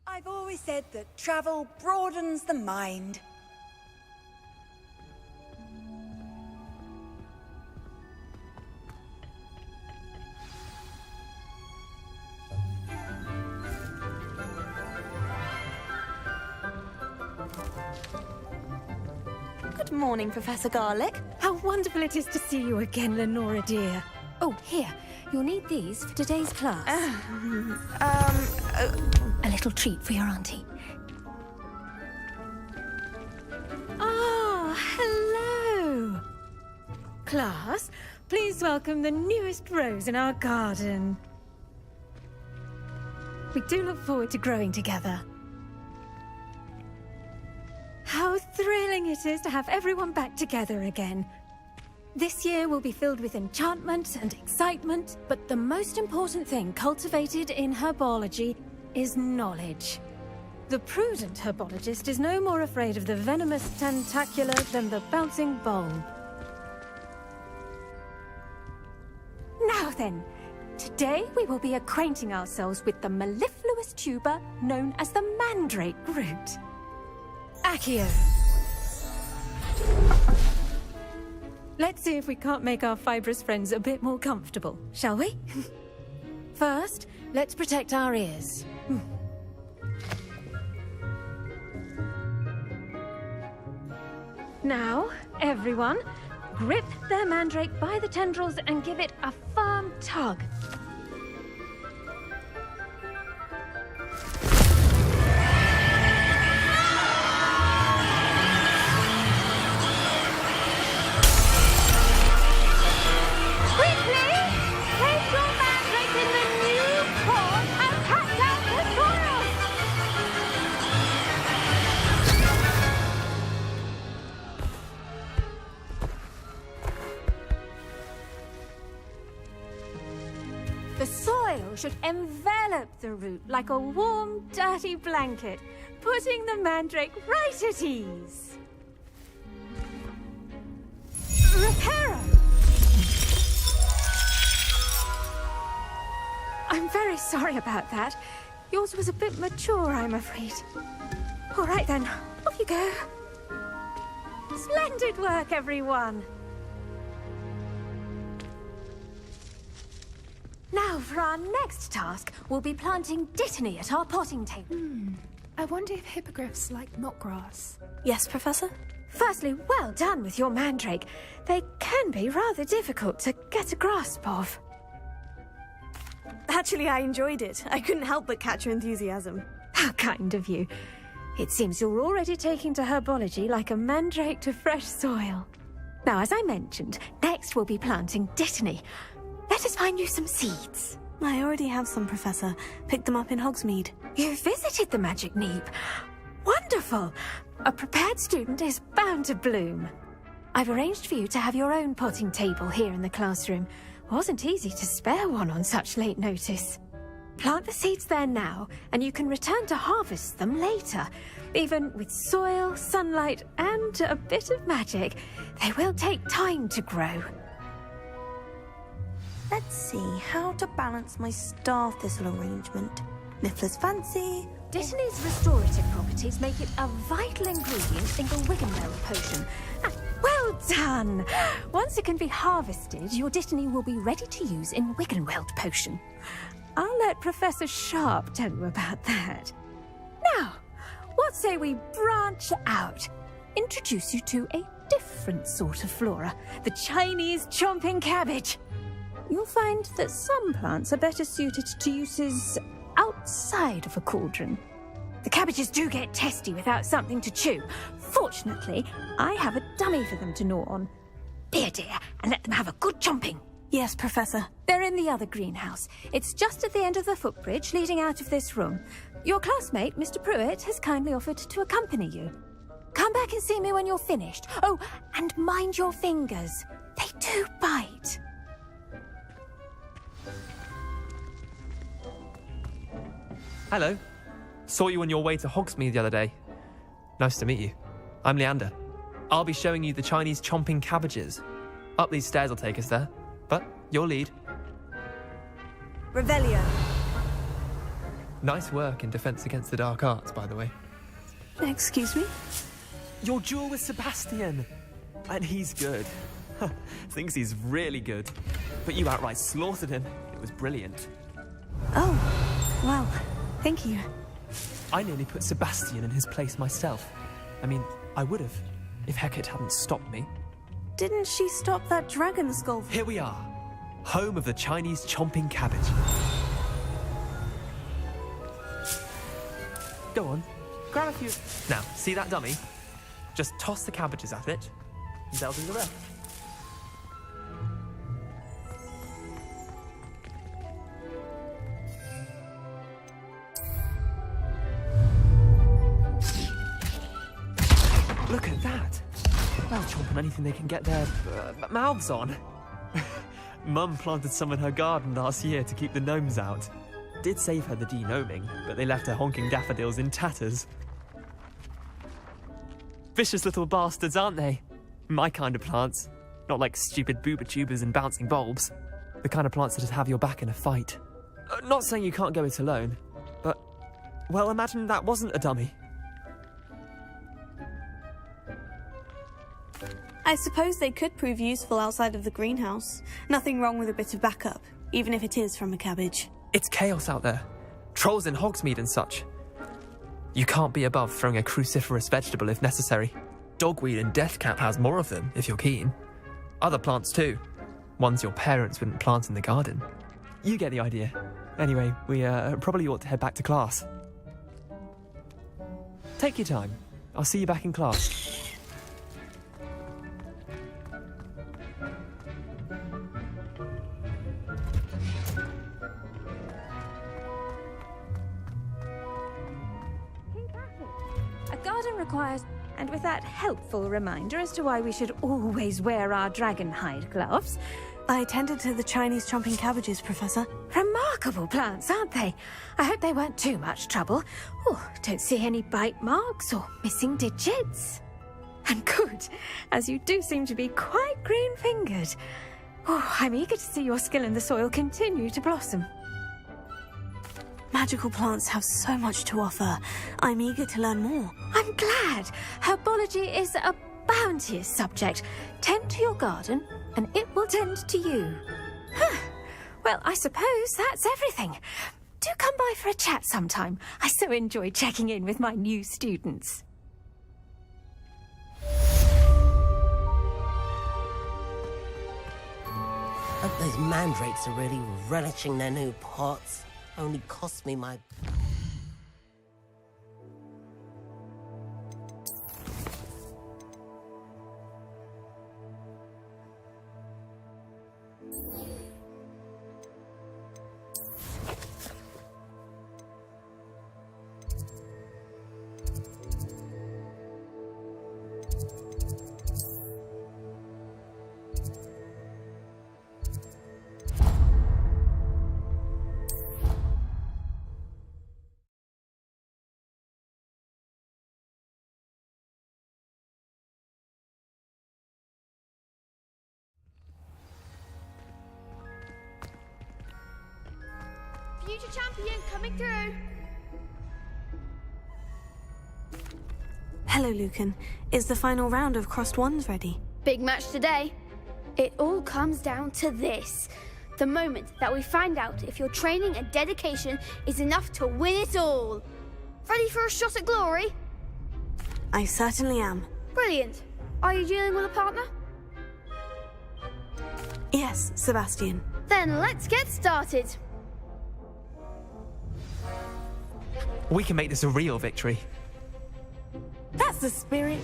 I've always said that travel broadens the mind. Good morning, Professor Garlick. How wonderful it is to see you again, Lenora dear. Oh, here. You'll need these for today's class. A little treat for your auntie. Ah, hello. Class, please welcome the newest rose in our garden. We do look forward to growing together. How thrilling it is to have everyone back together again. This year will be filled with enchantment and excitement, but the most important thing cultivated in herbology is knowledge. The prudent herbologist is no more afraid of the venomous tentacula than the bouncing bulb. Now then, today we will be acquainting ourselves with the mellifluous tuber known as the mandrake root. Accio. Let's see if we can't make our fibrous friends a bit more comfortable, shall we? First, let's protect our ears. Now, everyone, grip their mandrake by the tendrils and give it a firm tug. The soil should envelop the root like a warm, dirty blanket, putting the mandrake right at ease. Reparo! I'm very sorry about that. Yours was a bit mature, I'm afraid. All right then, off you go. Splendid work, everyone! Now, for our next task, we'll be planting dittany at our potting table. I wonder if hippogriffs like knotgrass. Yes, Professor? Firstly, well done with your mandrake. They can be rather difficult to get a grasp of. Actually, I enjoyed it. I couldn't help but catch your enthusiasm. How kind of you. It seems you're already taking to herbology like a mandrake to fresh soil. Now, as I mentioned, next we'll be planting dittany. Let us find you some seeds. I already have some, Professor. Picked them up in Hogsmeade. You visited the Magic Neep. Wonderful! A prepared student is bound to bloom. I've arranged for you to have your own potting table here in the classroom. Wasn't easy to spare one on such late notice. Plant the seeds there now, and you can return to harvest them later. Even with soil, sunlight, and a bit of magic, they will take time to grow. Let's see how to balance my star thistle arrangement. Miffler's fancy. Dittany's restorative properties make it a vital ingredient in the Wiggenweld potion. Well done! Once it can be harvested, your dittany will be ready to use in Wiggenweld potion. I'll let Professor Sharp tell you about that. Now, what say we branch out? Introduce you to a different sort of flora, the Chinese chomping cabbage. You'll find that some plants are better suited to uses outside of a cauldron. The cabbages do get testy without something to chew. Fortunately, I have a dummy for them to gnaw on. Be a dear and let them have a good chomping. Yes, Professor. They're in the other greenhouse. It's just at the end of the footbridge leading out of this room. Your classmate, Mr. Pruitt, has kindly offered to accompany you. Come back and see me when you're finished. Oh, and mind your fingers. They do bite. Hello. Saw you on your way to Hogsmeade the other day. Nice to meet you. I'm Leander. I'll be showing you the Chinese chomping cabbages. Up these stairs will take us there. But your lead. Revelio. Nice work in Defense Against the Dark Arts, by the way. Excuse me? Your duel with Sebastian! And he's good. Thinks he's really good. But you outright slaughtered him. It was brilliant. Oh, well, thank you. I nearly put Sebastian in his place myself. I mean, I would have, if Hecate hadn't stopped me. Didn't she stop that dragon skull? Here we are, home of the Chinese chomping cabbage. Go on, grab a few. Now, see that dummy? Just toss the cabbages at it, and they'll do the rest. Look at that! They'll chomp on anything they can get their mouths on. Mum planted some in her garden last year to keep the gnomes out. Did save her the de-gnoming, but they left her honking daffodils in tatters. Vicious little bastards, aren't they? My kind of plants. Not like stupid booba tubers and bouncing bulbs. The kind of plants that just have your back in a fight. Not saying you can't go it alone, but... well, imagine that wasn't a dummy. I suppose they could prove useful outside of the greenhouse. Nothing wrong with a bit of backup, even if it is from a cabbage. It's chaos out there. Trolls in Hogsmeade and such. You can't be above throwing a cruciferous vegetable if necessary. Dogweed and deathcap has more of them, if you're keen. Other plants too. Ones your parents wouldn't plant in the garden. You get the idea. Anyway, we probably ought to head back to class. Take your time. I'll see you back in class. A garden requires... And with that helpful reminder as to why we should always wear our dragon hide gloves... I tended to the Chinese chomping cabbages, Professor. Remarkable plants, aren't they? I hope they weren't too much trouble. Oh, don't see any bite marks or missing digits. And good, as you do seem to be quite green-fingered. Oh, I'm eager to see your skill in the soil continue to blossom. Magical plants have so much to offer. I'm eager to learn more. I'm glad. Herbology is a bounteous subject. Tend to your garden, and it will tend to you. Huh. Well, I suppose that's everything. Do come by for a chat sometime. I so enjoy checking in with my new students. Hope those mandrakes are really relishing their new pots. Only cost me my... Future champion coming through. Hello, Lucan. Is the final round of Crossed Wands ready? Big match today. It all comes down to this. The moment that we find out if your training and dedication is enough to win it all. Ready for a shot at glory? I certainly am. Brilliant. Are you dealing with a partner? Yes, Sebastian. Then let's get started. We can make this a real victory. That's the spirit.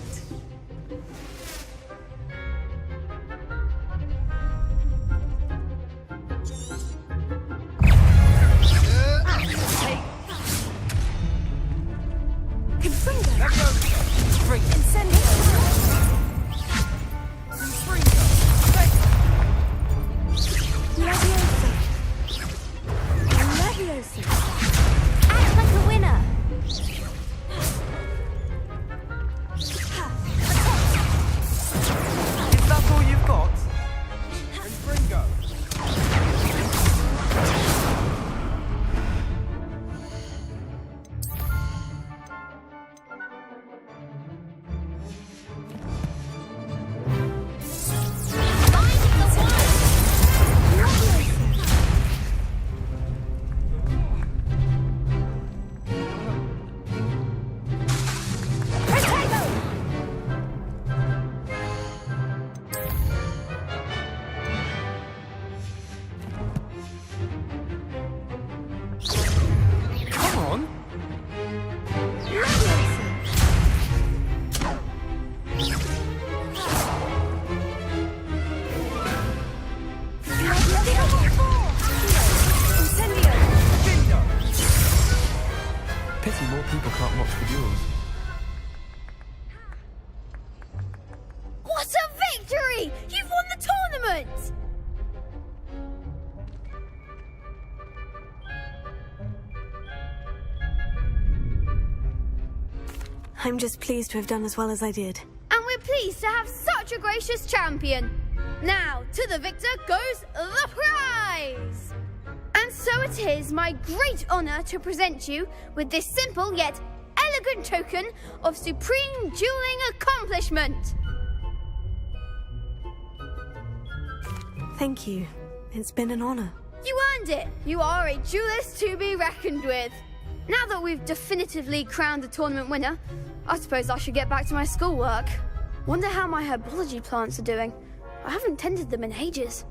Act like a winner. see more people can't watch the duels. What a victory! You've won the tournament! I'm just pleased to have done as well as I did. And we're pleased to have such a gracious champion. Now, to the victor goes the prize! And so it is my great honour to present you with this simple yet elegant token of supreme dueling accomplishment. Thank you. It's been an honour. You earned it. You are a duelist to be reckoned with. Now that we've definitively crowned the tournament winner, I suppose I should get back to my schoolwork. Wonder how my herbology plants are doing. I haven't tended them in ages.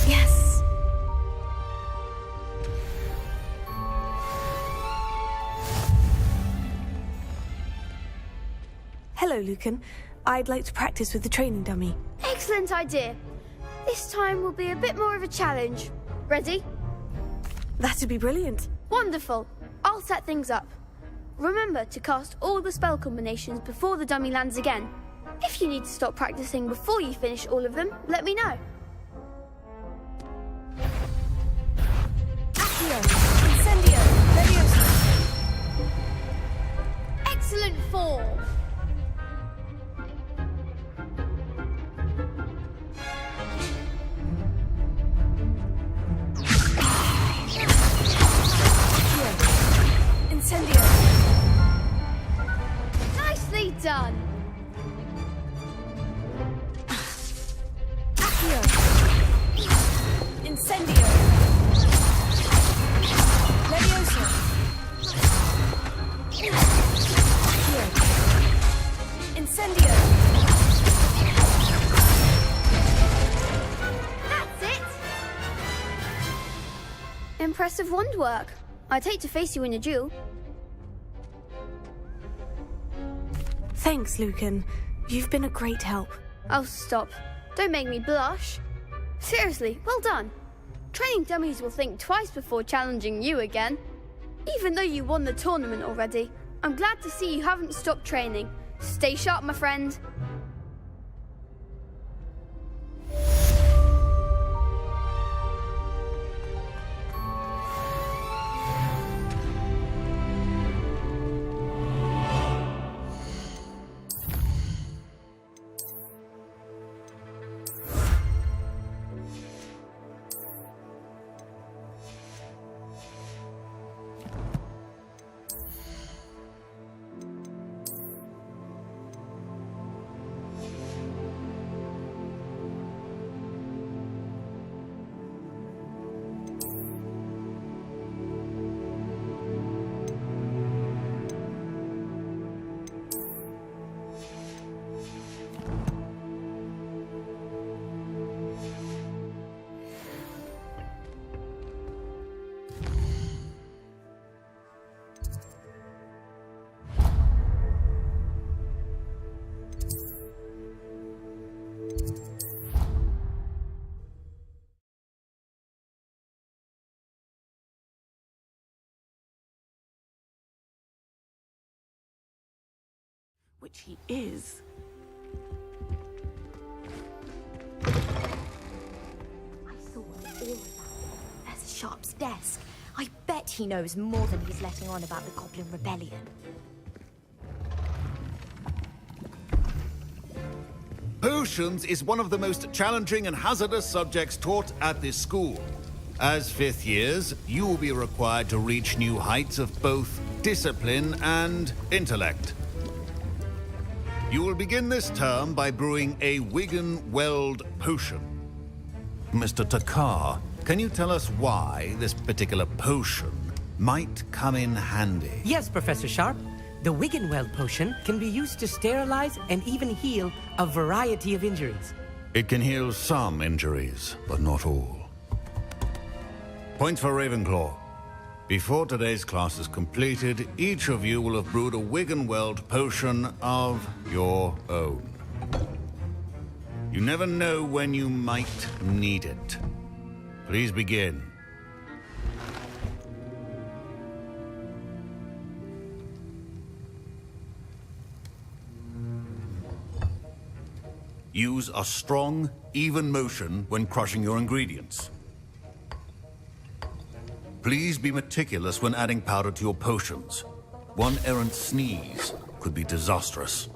Yes! Hello, Lucan. I'd like to practice with the training dummy. Excellent idea. This time will be a bit more of a challenge. Ready? That'd be brilliant. Wonderful. I'll set things up. Remember to cast all the spell combinations before the dummy lands again. If you need to stop practicing before you finish all of them, let me know. Accio, Incendio, Leviosa. Excellent form. Incendio. Nicely done. Accio. Incendio. Leviosa. Accio. Incendio. That's it. Impressive wand work. I'd hate to face you in a duel. Thanks, Lucan. You've been a great help. Oh, stop. Don't make me blush. Seriously, well done. Training dummies will think twice before challenging you again. Even though you won the tournament already, I'm glad to see you haven't stopped training. Stay sharp, my friend. Which he is. I saw all of that. There's Sharp's desk. I bet he knows more than he's letting on about the Goblin Rebellion. Potions is one of the most challenging and hazardous subjects taught at this school. As fifth years, you will be required to reach new heights of both discipline and intellect. You will begin this term by brewing a Wiggenweld potion. Mr. Takar, can you tell us why this particular potion might come in handy? Yes, Professor Sharp. The Wiggenweld potion can be used to sterilize and even heal a variety of injuries. It can heal some injuries, but not all. Point for Ravenclaw. Before today's class is completed, each of you will have brewed a Wiggenweld potion of your own. You never know when you might need it. Please begin. Use a strong, even motion when crushing your ingredients. Please be meticulous when adding powder to your potions. One errant sneeze could be disastrous.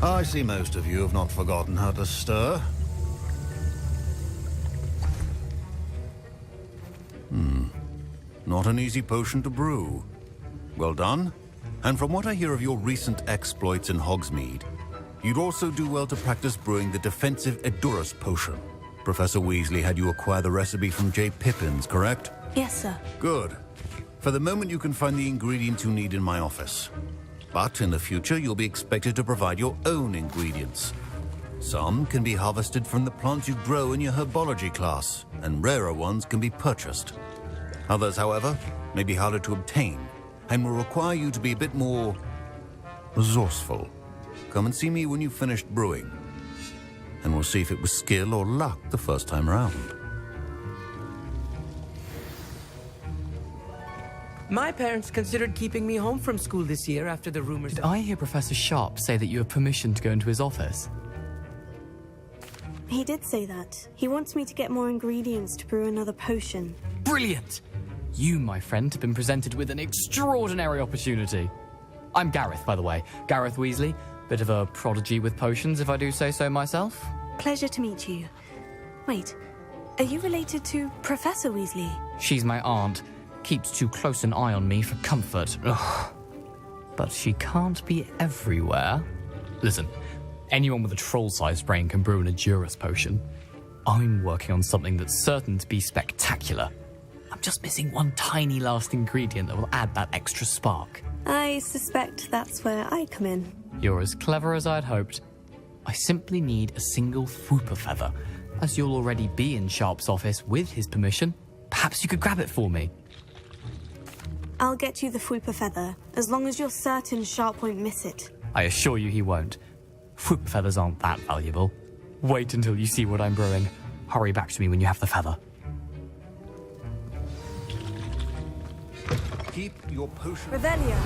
I see most of you have not forgotten how to stir. Not an easy potion to brew. Well done. And from what I hear of your recent exploits in Hogsmeade, you'd also do well to practice brewing the defensive Edurus potion. Professor Weasley had you acquire the recipe from J. Pippin's, correct? Yes, sir. Good. For the moment, you can find the ingredients you need in my office. But in the future, you'll be expected to provide your own ingredients. Some can be harvested from the plants you grow in your herbology class, and rarer ones can be purchased. Others, however, may be harder to obtain, and will require you to be a bit more resourceful. Come and see me when you've finished brewing, and we'll see if it was skill or luck the first time around. My parents considered keeping me home from school this year after the rumors. Did I hear Professor Sharp say that you have permission to go into his office? He did say that. He wants me to get more ingredients to brew another potion. Brilliant! You, my friend, have been presented with an extraordinary opportunity. I'm Gareth, by the way. Gareth Weasley. Bit of a prodigy with potions, if I do say so myself. Pleasure to meet you. Wait, are you related to Professor Weasley? She's my aunt. Keeps too close an eye on me for comfort. Ugh. But she can't be everywhere. Listen, anyone with a troll-sized brain can brew an Edurus potion. I'm working on something that's certain to be spectacular. I'm just missing one tiny last ingredient that will add that extra spark. I suspect that's where I come in. You're as clever as I'd hoped. I simply need a single Fwooper feather. As you'll already be in Sharp's office with his permission, perhaps you could grab it for me. I'll get you the Fwooper feather, as long as you're certain Sharp won't miss it. I assure you he won't. Fwooper feathers aren't that valuable. Wait until you see what I'm brewing. Hurry back to me when you have the feather. Keep your potion... Revelio.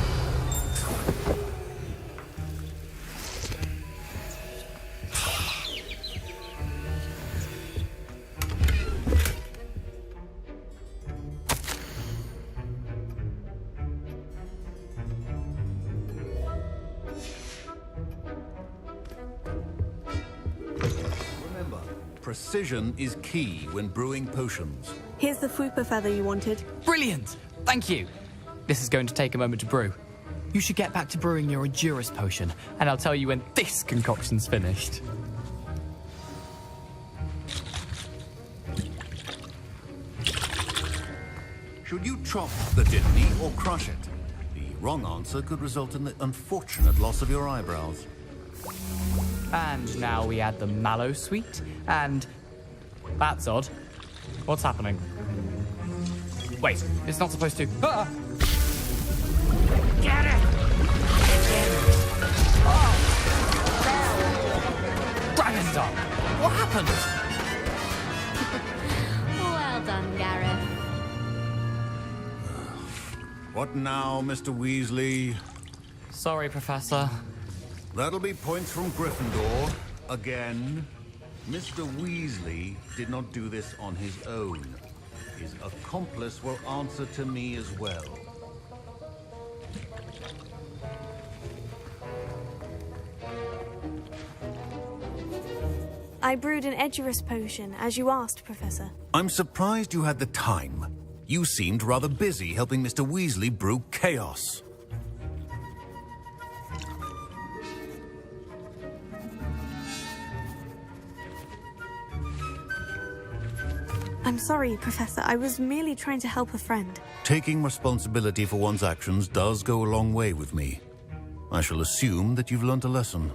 Remember, precision is key when brewing potions. Here's the Fwooper feather you wanted. Brilliant! Thank you! This is going to take a moment to brew. You should get back to brewing your Edurus potion, and I'll tell you when this concoction's finished. Should you chop the dittany or crush it? The wrong answer could result in the unfortunate loss of your eyebrows. And now we add the mallow sweet, and... That's odd. What's happening? Wait, it's not supposed to... Ah! Get it! Dragon Dog! What happened? Well done, Gareth. What now, Mr. Weasley? Sorry, Professor. That'll be points from Gryffindor. Again. Mr. Weasley did not do this on his own. His accomplice will answer to me as well. I brewed an Edurus potion, as you asked, Professor. I'm surprised you had the time. You seemed rather busy helping Mr. Weasley brew chaos. I'm sorry, Professor. I was merely trying to help a friend. Taking responsibility for one's actions does go a long way with me. I shall assume that you've learnt a lesson.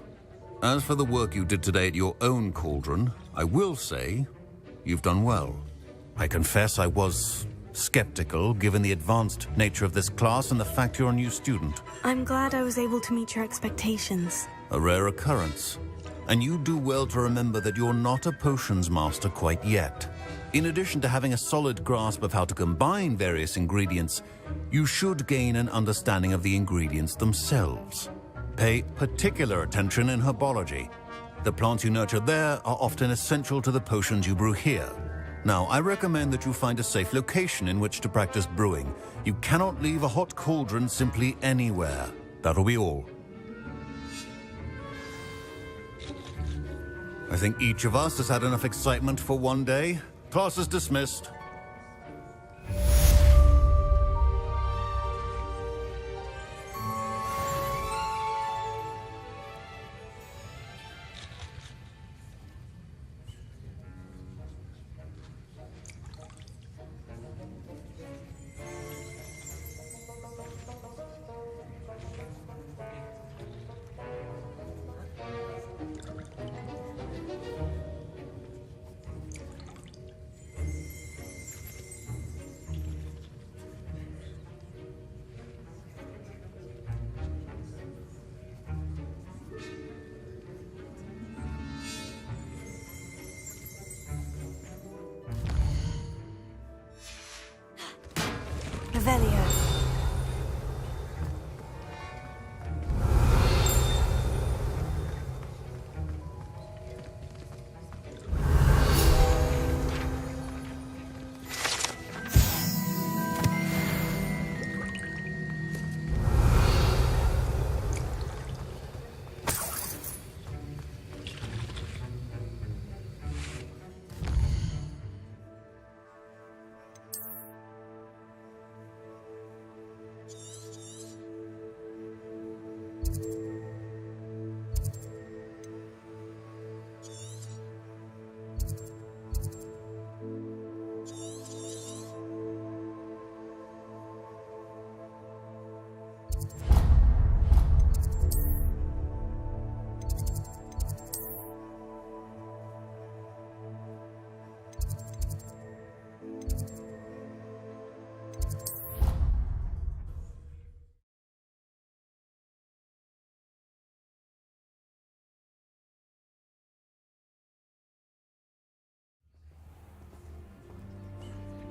As for the work you did today at your own cauldron, I will say you've done well. I confess I was skeptical, given the advanced nature of this class and the fact you're a new student. I'm glad I was able to meet your expectations. A rare occurrence. And you do well to remember that you're not a potions master quite yet. In addition to having a solid grasp of how to combine various ingredients, you should gain an understanding of the ingredients themselves. Pay particular attention in herbology. The plants you nurture there are often essential to the potions you brew here. Now, I recommend that you find a safe location in which to practice brewing. You cannot leave a hot cauldron simply anywhere. That'll be all. I think each of us has had enough excitement for one day. Class is dismissed. Revelio.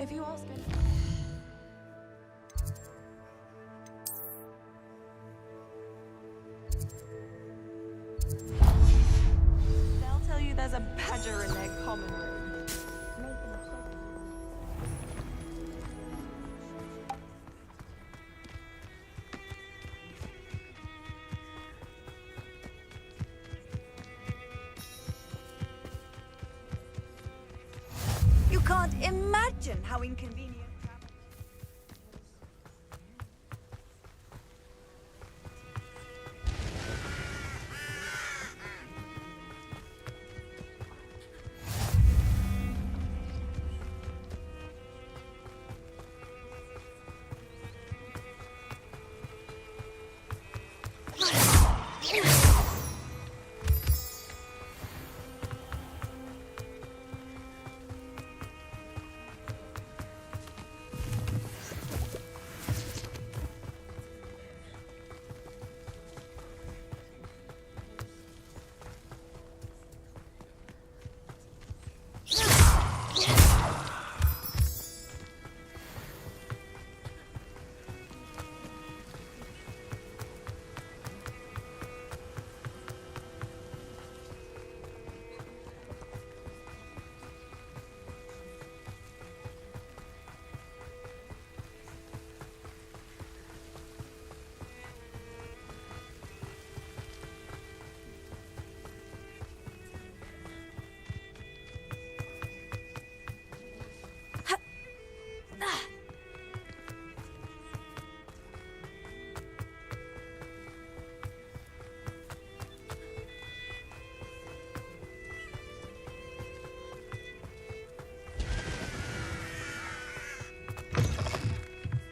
If you ask him. They'll tell you there's a badger in their common room. You can't imagine how inconvenient.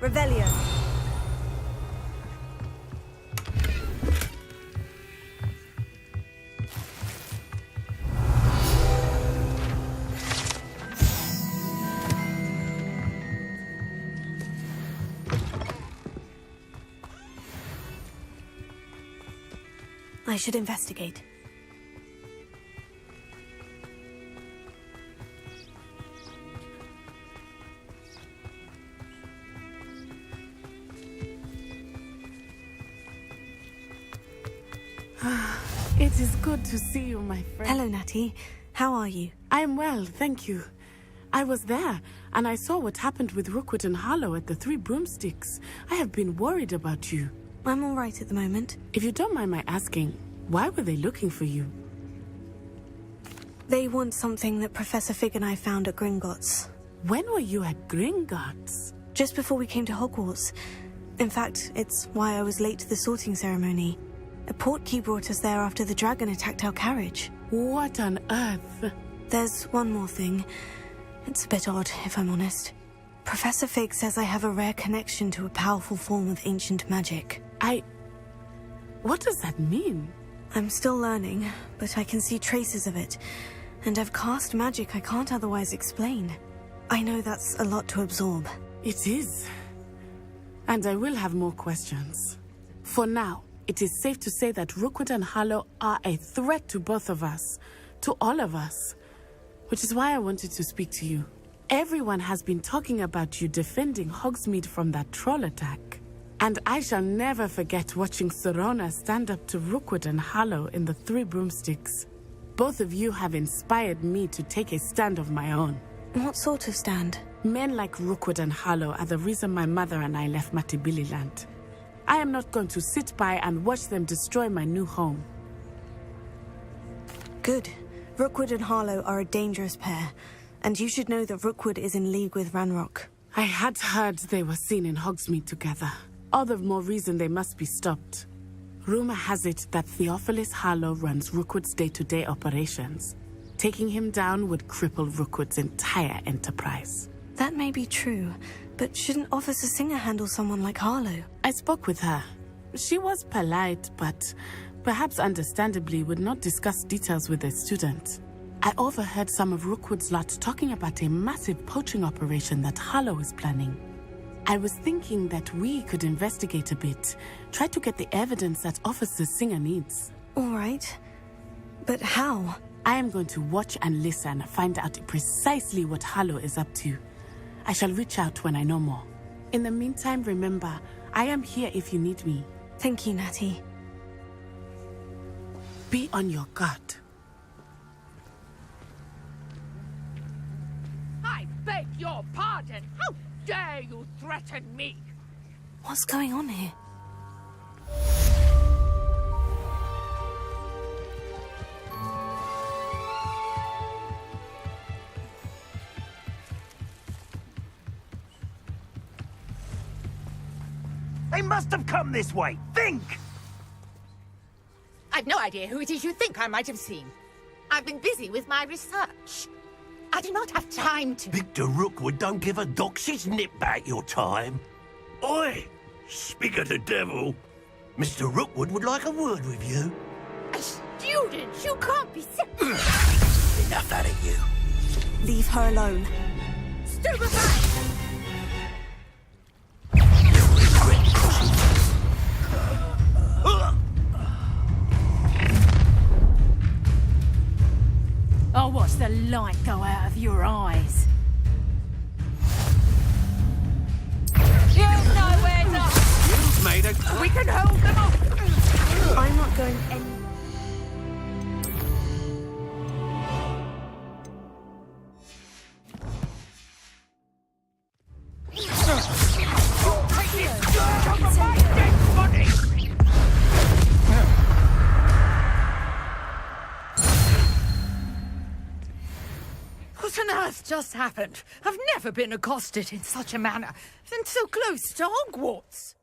Revelio. I should investigate. It is good to see you, my friend. Hello, Natty. How are you? I am well, thank you. I was there, and I saw what happened with Rookwood and Harlow at the Three Broomsticks. I have been worried about you. I'm all right at the moment. If you don't mind my asking, why were they looking for you? They want something that Professor Fig and I found at Gringotts. When were you at Gringotts? Just before we came to Hogwarts. In fact, it's why I was late to the sorting ceremony. A portkey brought us there after the dragon attacked our carriage. What on earth? There's one more thing. It's a bit odd, if I'm honest. Professor Fig says I have a rare connection to a powerful form of ancient magic. What does that mean? I'm still learning, but I can see traces of it. And I've cast magic I can't otherwise explain. I know that's a lot to absorb. It is. And I will have more questions. For now, it is safe to say that Rookwood and Harlow are a threat to both of us. To all of us. Which is why I wanted to speak to you. Everyone has been talking about you defending Hogsmeade from that troll attack. And I shall never forget watching Sorona stand up to Rookwood and Harlow in the Three Broomsticks. Both of you have inspired me to take a stand of my own. What sort of stand? Men like Rookwood and Harlow are the reason my mother and I left Matibililand. I am not going to sit by and watch them destroy my new home. Good. Rookwood and Harlow are a dangerous pair, and you should know that Rookwood is in league with Ranrock. I had heard they were seen in Hogsmeade together. All the more reason they must be stopped. Rumor has it that Theophilus Harlow runs Rookwood's day-to-day operations. Taking him down would cripple Rookwood's entire enterprise. That may be true, but shouldn't Officer Singer handle someone like Harlow? I spoke with her. She was polite, but perhaps understandably would not discuss details with a student. I overheard some of Rookwood's lot talking about a massive poaching operation that Harlow is planning. I was thinking that we could investigate a bit, try to get the evidence that Officer Singer needs. All right. But how? I am going to watch and listen, find out precisely what Harlow is up to. I shall reach out when I know more. In the meantime, remember, I am here if you need me. Thank you, Natty. Be on your guard. I beg your pardon. How dare you threaten me? What's going on here? They must have come this way. Think! I've no idea who it is you think I might have seen. I've been busy with my research. I do not have time to... Victor Rookwood don't give a doxy's nip back your time. Oi! Speak of the devil. Mr. Rookwood would like a word with you. A student? You can't be sick. Enough out of you. Leave her alone. Stupefy! I'll watch the light go out of your eyes. You know where to... You've made a... We can hold them off! I'm not going anywhere. What on earth just happened? I've never been accosted in such a manner, and so close to Hogwarts.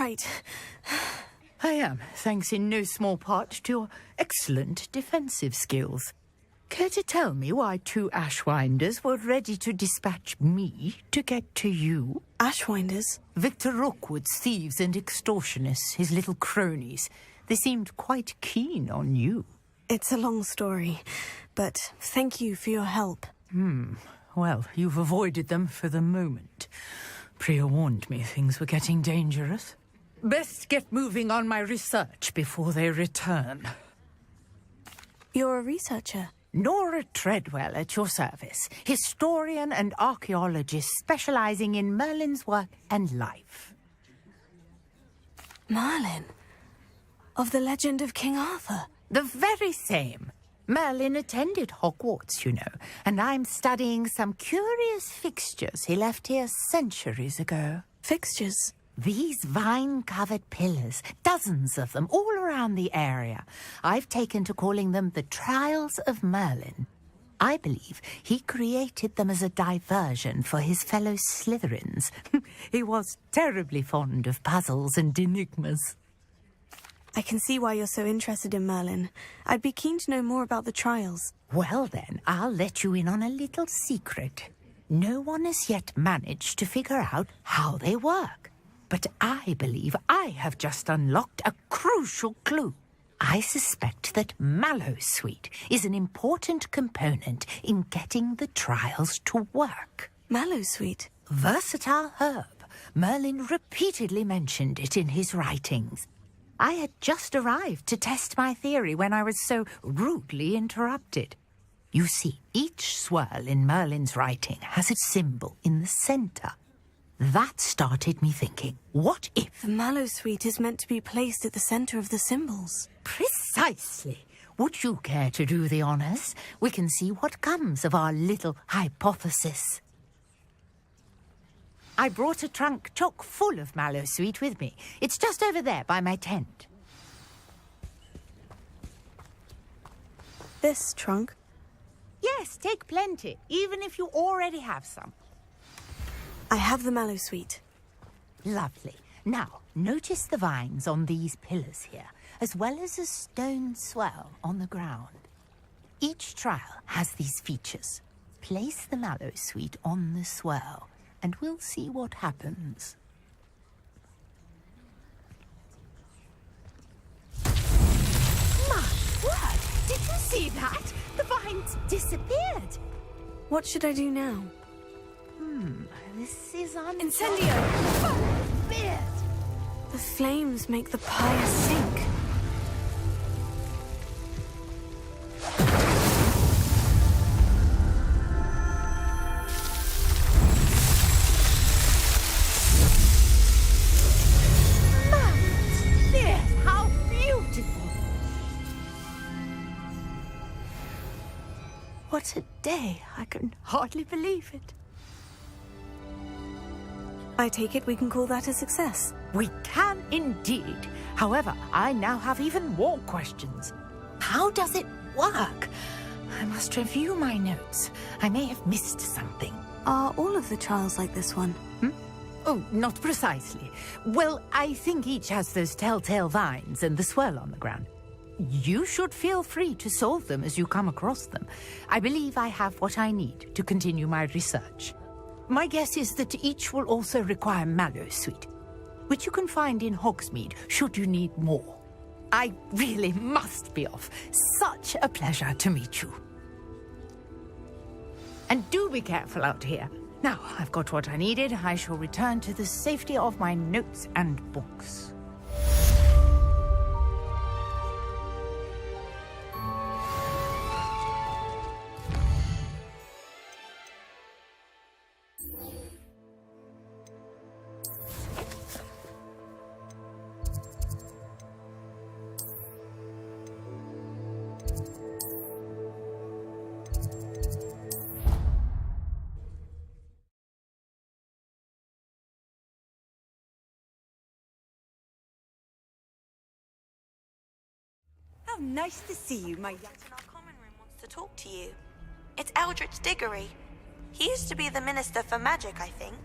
right. I am, thanks in no small part to your excellent defensive skills. Care to tell me why 2 Ashwinders were ready to dispatch me to get to you? Ashwinders? Victor Rookwood's thieves and extortionists, his little cronies. They seemed quite keen on you. It's a long story, but thank you for your help. Well, you've avoided them for the moment. Priya warned me things were getting dangerous. Best get moving on my research before they return. You're a researcher? Nora Treadwell at your service, historian and archaeologist specializing in Merlin's work and life. Merlin? Of the legend of King Arthur? The very same. Merlin attended Hogwarts, you know, and I'm studying some curious fixtures he left here centuries ago. Fixtures? These vine-covered pillars, dozens of them, all around the area. I've taken to calling them the Trials of Merlin. I believe he created them as a diversion for his fellow Slytherins. He was terribly fond of puzzles and enigmas. I can see why you're so interested in Merlin. I'd be keen to know more about the trials. Well then, I'll let you in on a little secret. No one has yet managed to figure out how they work. But I believe I have just unlocked a crucial clue. I suspect that Mallowsweet is an important component in getting the trials to work. Mallowsweet? Versatile herb. Merlin repeatedly mentioned it in his writings. I had just arrived to test my theory when I was so rudely interrupted. You see, each swirl in Merlin's writing has a symbol in the center. That started me thinking, what if... The Mallowsweet is meant to be placed at the center of the symbols. Precisely. Would you care to do the honors? We can see what comes of our little hypothesis. I brought a trunk chock full of Mallowsweet with me. It's just over there by my tent. This trunk? Yes, take plenty, even if you already have some. I have the Mallowsweet. Lovely. Now, notice the vines on these pillars here, as well as a stone swirl on the ground. Each trial has these features. Place the Mallowsweet on the swirl, and we'll see what happens. My word! Did you see that? The vines disappeared. What should I do now? This is Incendio! Forbid! The flames make the pyre sink. Yes, how beautiful! What a day! I can hardly believe it. I take it we can call that a success. We can indeed. However, I now have even more questions. How does it work? I must review my notes. I may have missed something. Are all of the trials like this one? Oh, not precisely. Well, I think each has those telltale vines and the swirl on the ground. You should feel free to solve them as you come across them. I believe I have what I need to continue my research. My guess is that each will also require Mallowsweet, which you can find in Hogsmeade should you need more. I really must be off. Such a pleasure to meet you. And do be careful out here. Now, I've got what I needed. I shall return to the safety of my notes and books. How nice to see you, my... In our common room wants to talk to you. It's Eldritch Diggory. He used to be the Minister for Magic, I think.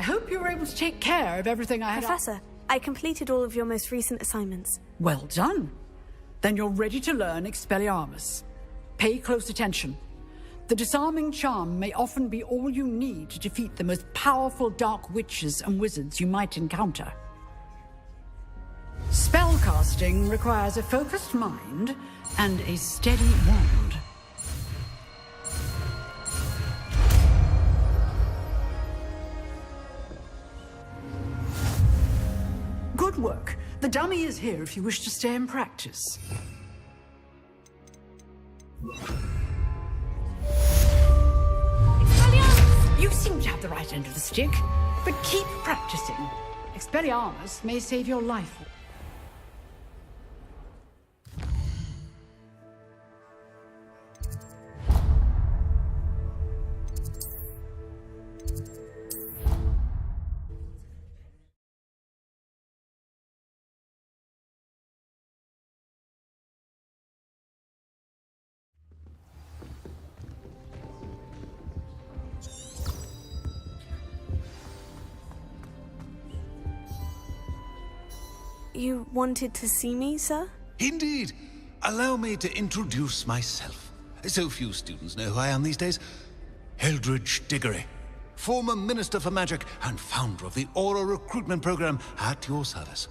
hope you were able to take care of everything I had. Professor, I completed all of your most recent assignments. Well done. Then you're ready to learn Expelliarmus. Pay close attention. The disarming charm may often be all you need to defeat the most powerful dark witches and wizards you might encounter. Spellcasting requires a focused mind and a steady wand. Good work. The dummy is here if you wish to stay and practice. Expelliarmus! You seem to have the right end of the stick, but keep practicing. Expelliarmus may save your life. You wanted to see me, sir? Indeed. Allow me to introduce myself. So few students know who I am these days. Eldridge Diggory, former Minister for Magic and founder of the Aura Recruitment Program, at your service.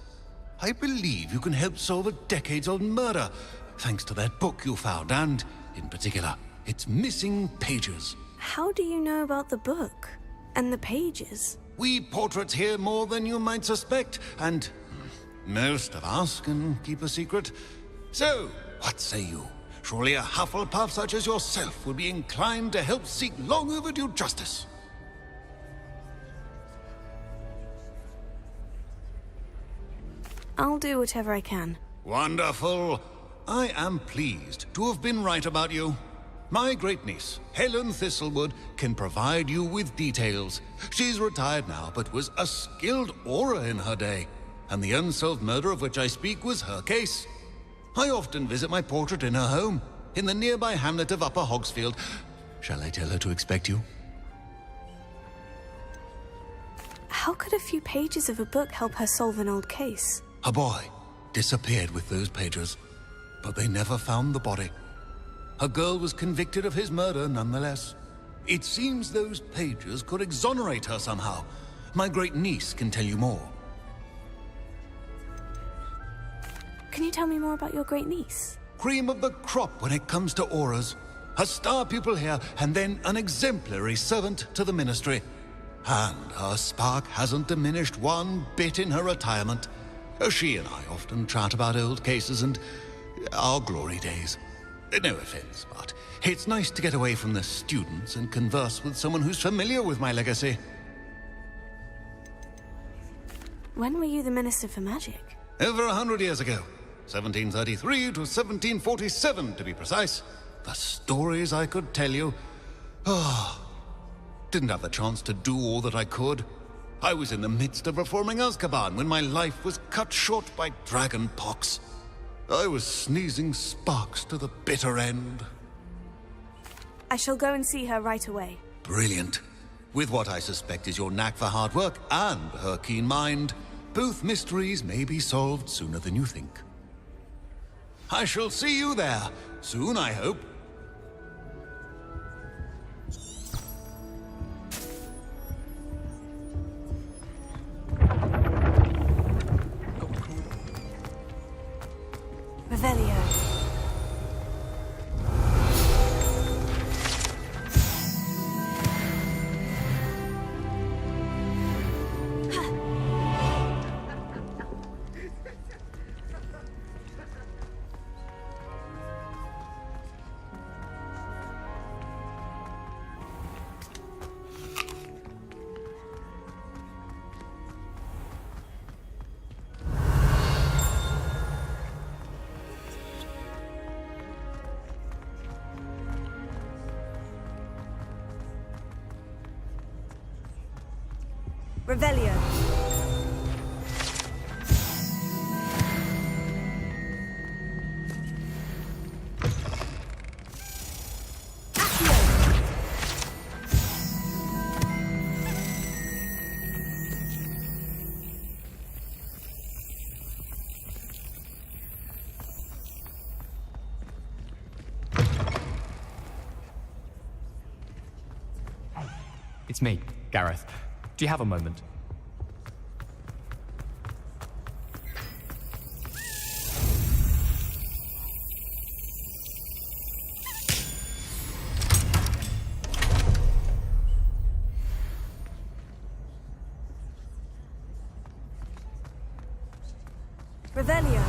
I believe you can help solve a decades-old murder, thanks to that book you found, and, in particular, its missing pages. How do you know about the book? And the pages? We portraits hear more than you might suspect, and most of us can keep a secret. So, what say you? Surely a HufflePuff such as yourself would be inclined to help seek long overdue justice. I'll do whatever I can. Wonderful. I am pleased to have been right about you. My great-niece, Helen Thistlewood, can provide you with details. She's retired now, but was a skilled aura in her day. And the unsolved murder of which I speak was her case. I often visit my portrait in her home, in the nearby hamlet of Upper Hogsfield. Shall I tell her to expect you? How could a few pages of a book help her solve an old case? A boy disappeared with those pages, but they never found the body. A girl was convicted of his murder nonetheless. It seems those pages could exonerate her somehow. My great-niece can tell you more. Can you tell me more about your great-niece? Cream of the crop when it comes to auras. A star pupil here, and then an exemplary servant to the ministry. And her spark hasn't diminished one bit in her retirement. She and I often chat about old cases and our glory days. No offense, but it's nice to get away from the students and converse with someone who's familiar with my legacy. When were you the Minister for Magic? Over 100 years ago. 1733 to 1747, to be precise. The stories I could tell you. Didn't have the chance to do all that I could. I was in the midst of reforming Azkaban when my life was cut short by dragon pox. I was sneezing sparks to the bitter end. I shall go and see her right away. Brilliant. With what I suspect is your knack for hard work and her keen mind, both mysteries may be solved sooner than you think. I shall see you there, soon I hope. Revelio. Revelio. It's me, Gareth. Do you have a moment? Revelio.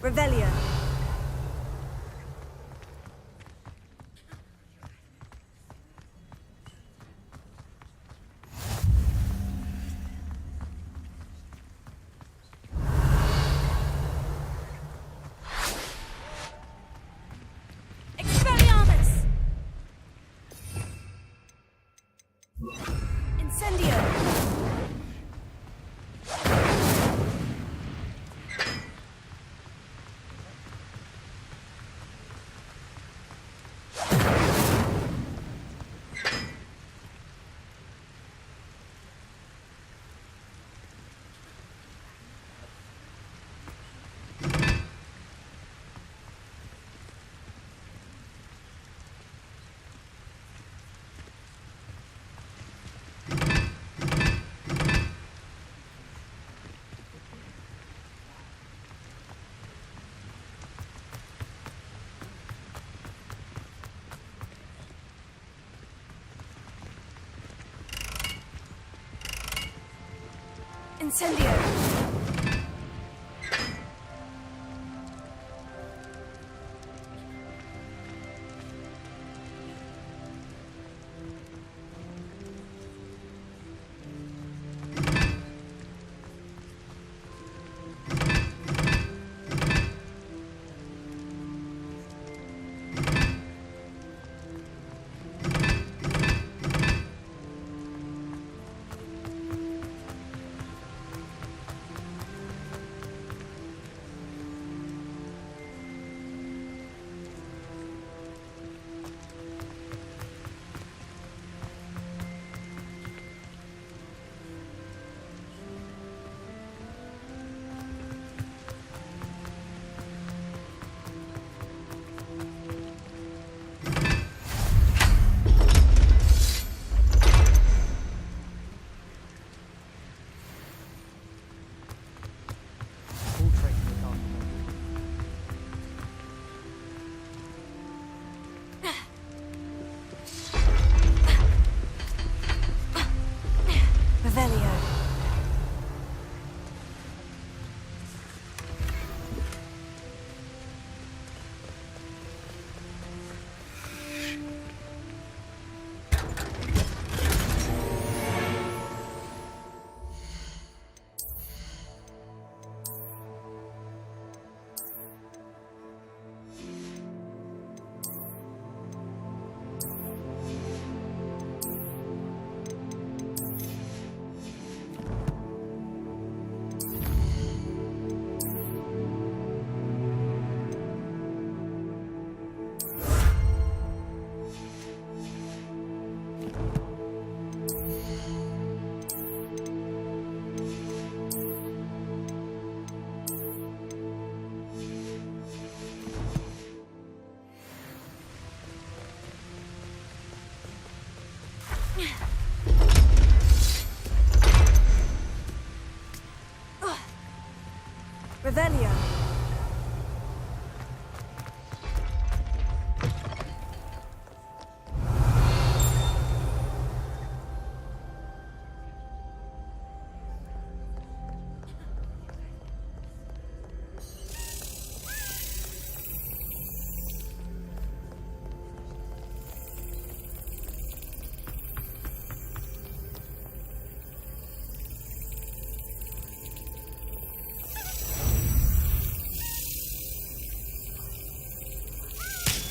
Revelio. Expelliarmus! Incendio! Incendio! Revelio.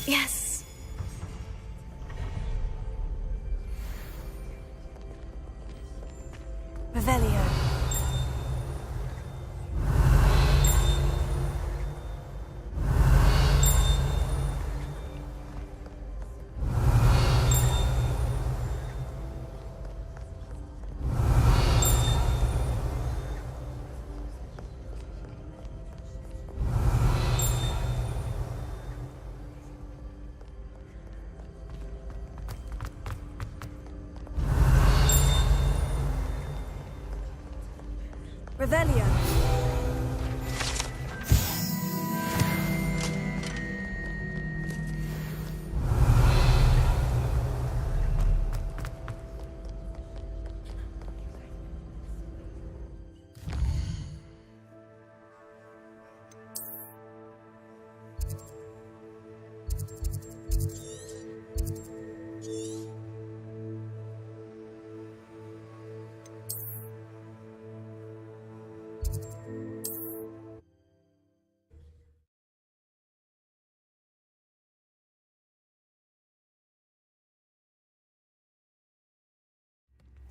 Yes. Revelio. Revelio.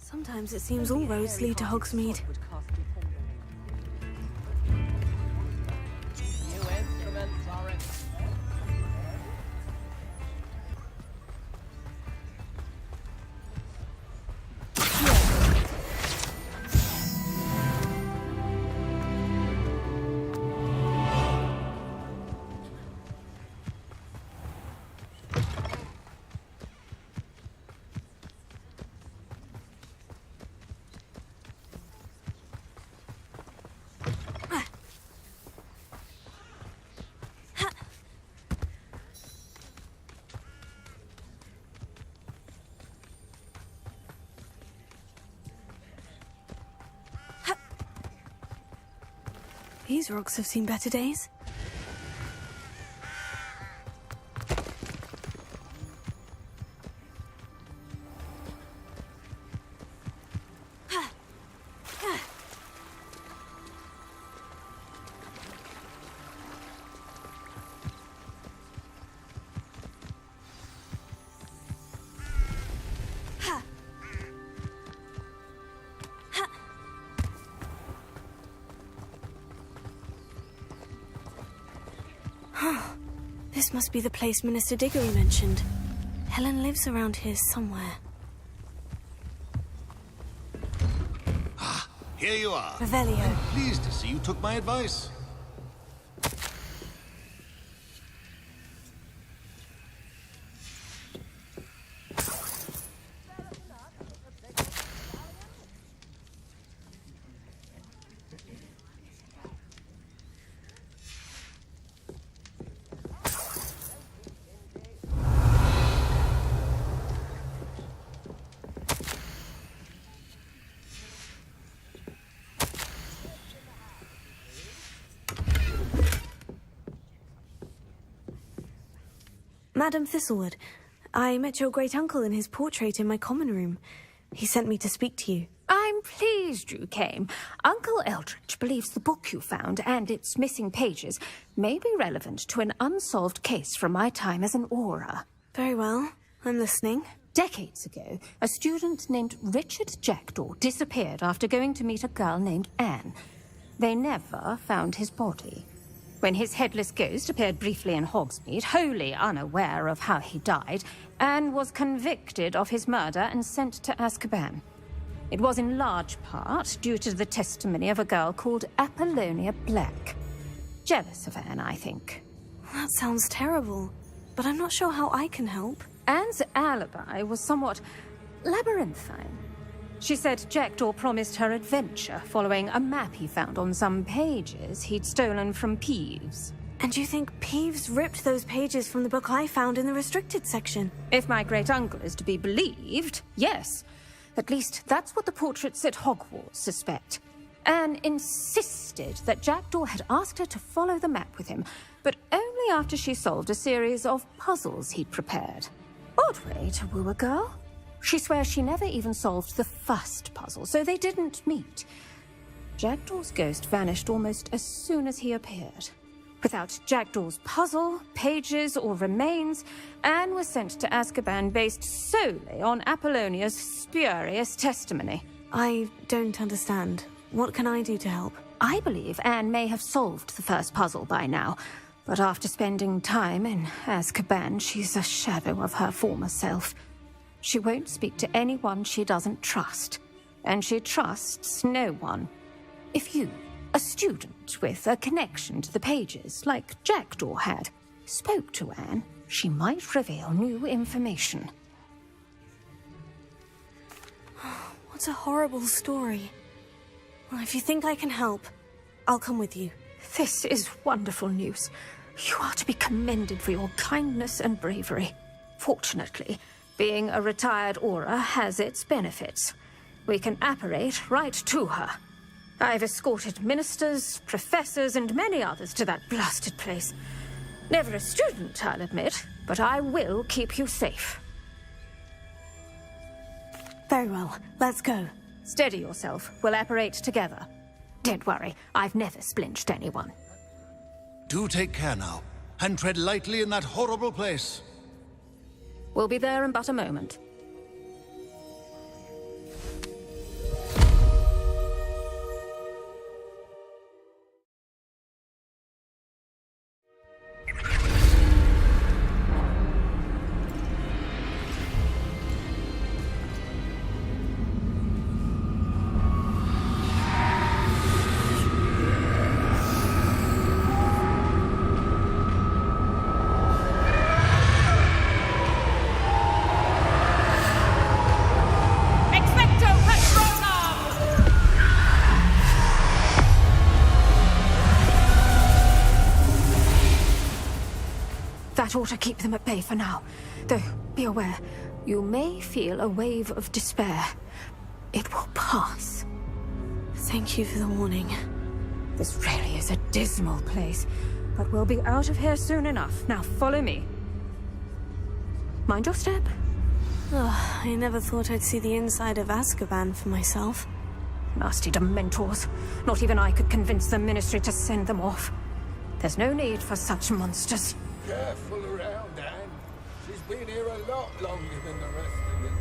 Sometimes it seems all roads lead to Hogsmeade. These rocks have seen better days. This must be the place Minister Diggory mentioned. Helen lives around here somewhere. Here you are. Revelio. I'm pleased to see you took my advice. Madam Thistlewood, I met your great-uncle in his portrait in my common room. He sent me to speak to you. I'm pleased you came. Uncle Eldridge believes the book you found and its missing pages may be relevant to an unsolved case from my time as an Auror. Very well. I'm listening. Decades ago, a student named Richard Jackdaw disappeared after going to meet a girl named Anne. They never found his body. When his headless ghost appeared briefly in Hogsmeade, wholly unaware of how he died, Anne was convicted of his murder and sent to Azkaban. It was in large part due to the testimony of a girl called Apollonia Black. Jealous of Anne, I think. That sounds terrible, but I'm not sure how I can help. Anne's alibi was somewhat labyrinthine. She said Jackdaw promised her adventure following a map he found on some pages he'd stolen from Peeves. And you think Peeves ripped those pages from the book I found in the restricted section? If my great-uncle is to be believed, yes. At least that's what the portraits at Hogwarts suspect. Anne insisted that Jackdaw had asked her to follow the map with him, but only after she solved a series of puzzles he'd prepared. Odd way to woo a girl. She swears she never even solved the first puzzle, so they didn't meet. Jackdaw's ghost vanished almost as soon as he appeared. Without Jackdaw's puzzle, pages, or remains, Anne was sent to Azkaban based solely on Apollonia's spurious testimony. I don't understand. What can I do to help? I believe Anne may have solved the first puzzle by now, but after spending time in Azkaban, she's a shadow of her former self. She won't speak to anyone she doesn't trust, and she trusts no one. If you, a student with a connection to the pages, like Jackdaw had, spoke to Anne, she might reveal new information. What a horrible story. Well, if you think I can help, I'll come with you. This is wonderful news. You are to be commended for your kindness and bravery. Fortunately, being a retired Auror has its benefits. We can apparate right to her. I've escorted ministers, professors, and many others to that blasted place. Never a student, I'll admit, but I will keep you safe. Very well. Let's go. Steady yourself. We'll apparate together. Don't worry, I've never splinched anyone. Do take care now, and tread lightly in that horrible place. We'll be there in but a moment. That ought to keep them at bay for now. Though, be aware, you may feel a wave of despair. It will pass. Thank you for the warning. This really is a dismal place, but we'll be out of here soon enough. Now follow me. Mind your step. Oh, I never thought I'd see the inside of Azkaban for myself. Nasty Dementors. Not even I could convince the Ministry to send them off. There's no need for such monsters. Careful around, Anne. She's been here a lot longer than the rest of you.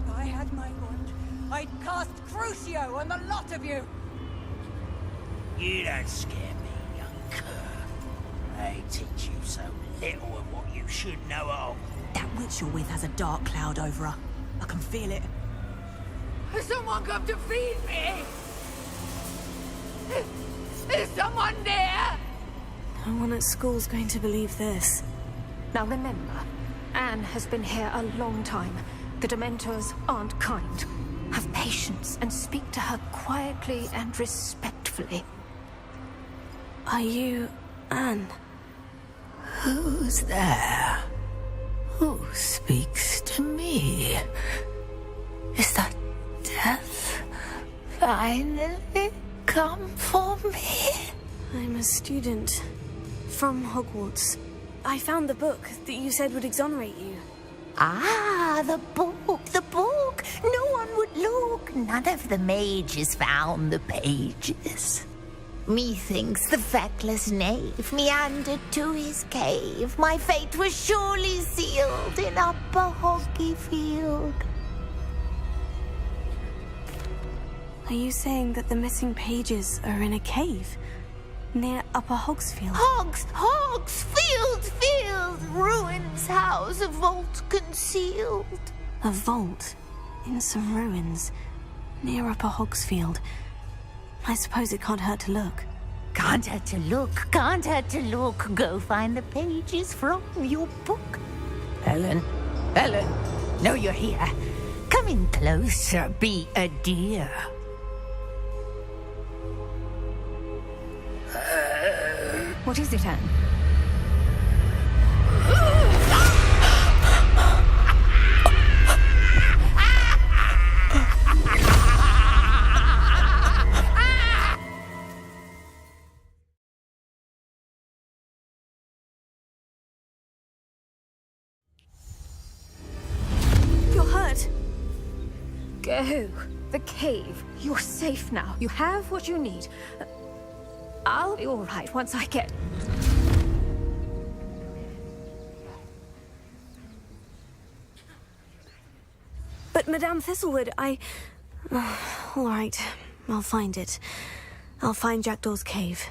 If I had my wand, I'd cast Crucio on the lot of you. You don't scare me, young cur. They teach you so little of what you should know of. That witch you're with has a dark cloud over her. I can feel it. Has someone come to feed me? Is someone there? No one at school's going to believe this. Now remember, Anne has been here a long time. The Dementors aren't kind. Have patience and speak to her quietly and respectfully. Are you Anne? Who's there? Who speaks to me? Is that death finally come for me? I'm a student from Hogwarts. I found the book that you said would exonerate you. Ah, the book, the book. No one would look. None of the mages found the pages. Methinks the feckless knave meandered to his cave. My fate was surely sealed in Upper Hoggyfield. Are you saying that the missing pages are in a cave near Upper Hogsfield? Hogsfield! Ruins house, a vault concealed. A vault in some ruins near Upper Hogsfield. I suppose it can't hurt to look. Can't hurt to look, can't hurt to look. Go find the pages from your book. Helen? Helen? No, you're here. Come in closer, be a dear. What is it, Anne? You're hurt. Go. The cave. You're safe now. You have what you need. I'll be all right once I get... But Madame Thistlewood, all right, I'll find it. I'll find Jackdaw's cave.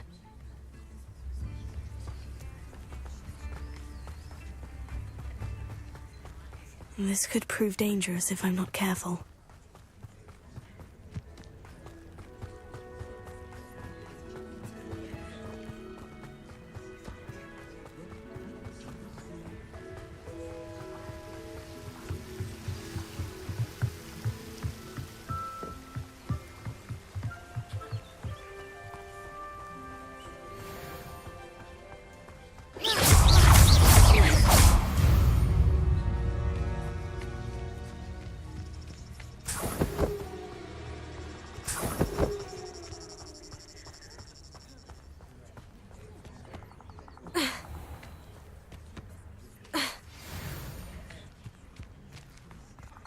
This could prove dangerous if I'm not careful.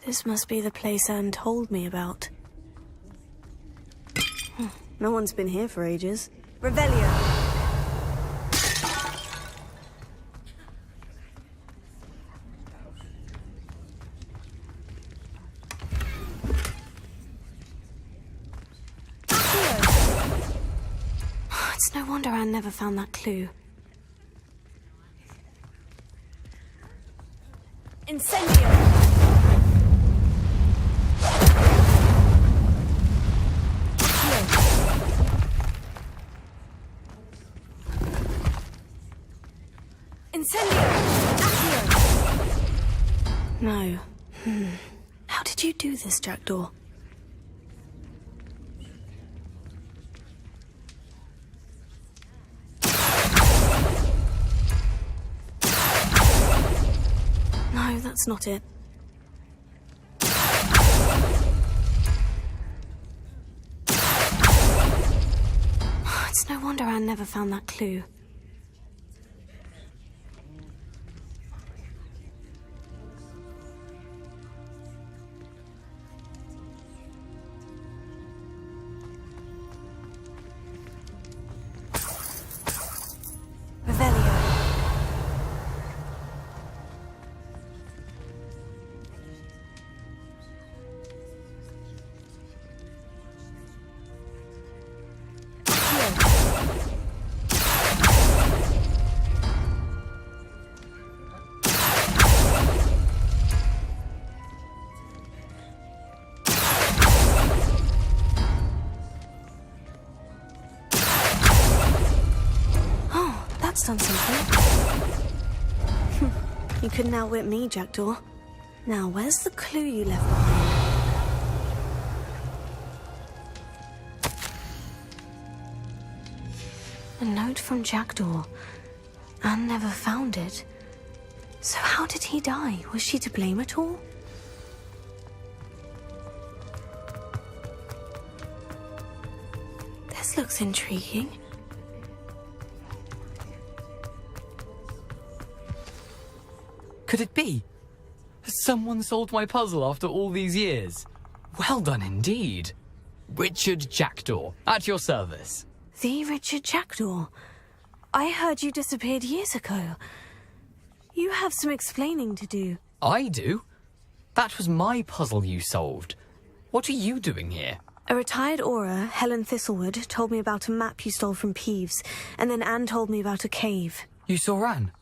This must be the place Anne told me about. No one's been here for ages. Revelio! It's no wonder Anne never found that clue. Incendio! No. How did you do this, Jackdaw? No, that's not it. It's no wonder Anne never found that clue. That's done something. You couldn't outwit me, Jackdaw. Now, where's the clue you left behind? A note from Jackdaw. Anne never found it. So how did he die? Was she to blame at all? This looks intriguing. Could it be? Has someone solved my puzzle after all these years? Well done indeed. Richard Jackdaw, at your service. The Richard Jackdaw? I heard you disappeared years ago. You have some explaining to do. I do? That was my puzzle you solved. What are you doing here? A retired Aura, Helen Thistlewood, told me about a map you stole from Peeves, and then Anne told me about a cave. You saw Anne?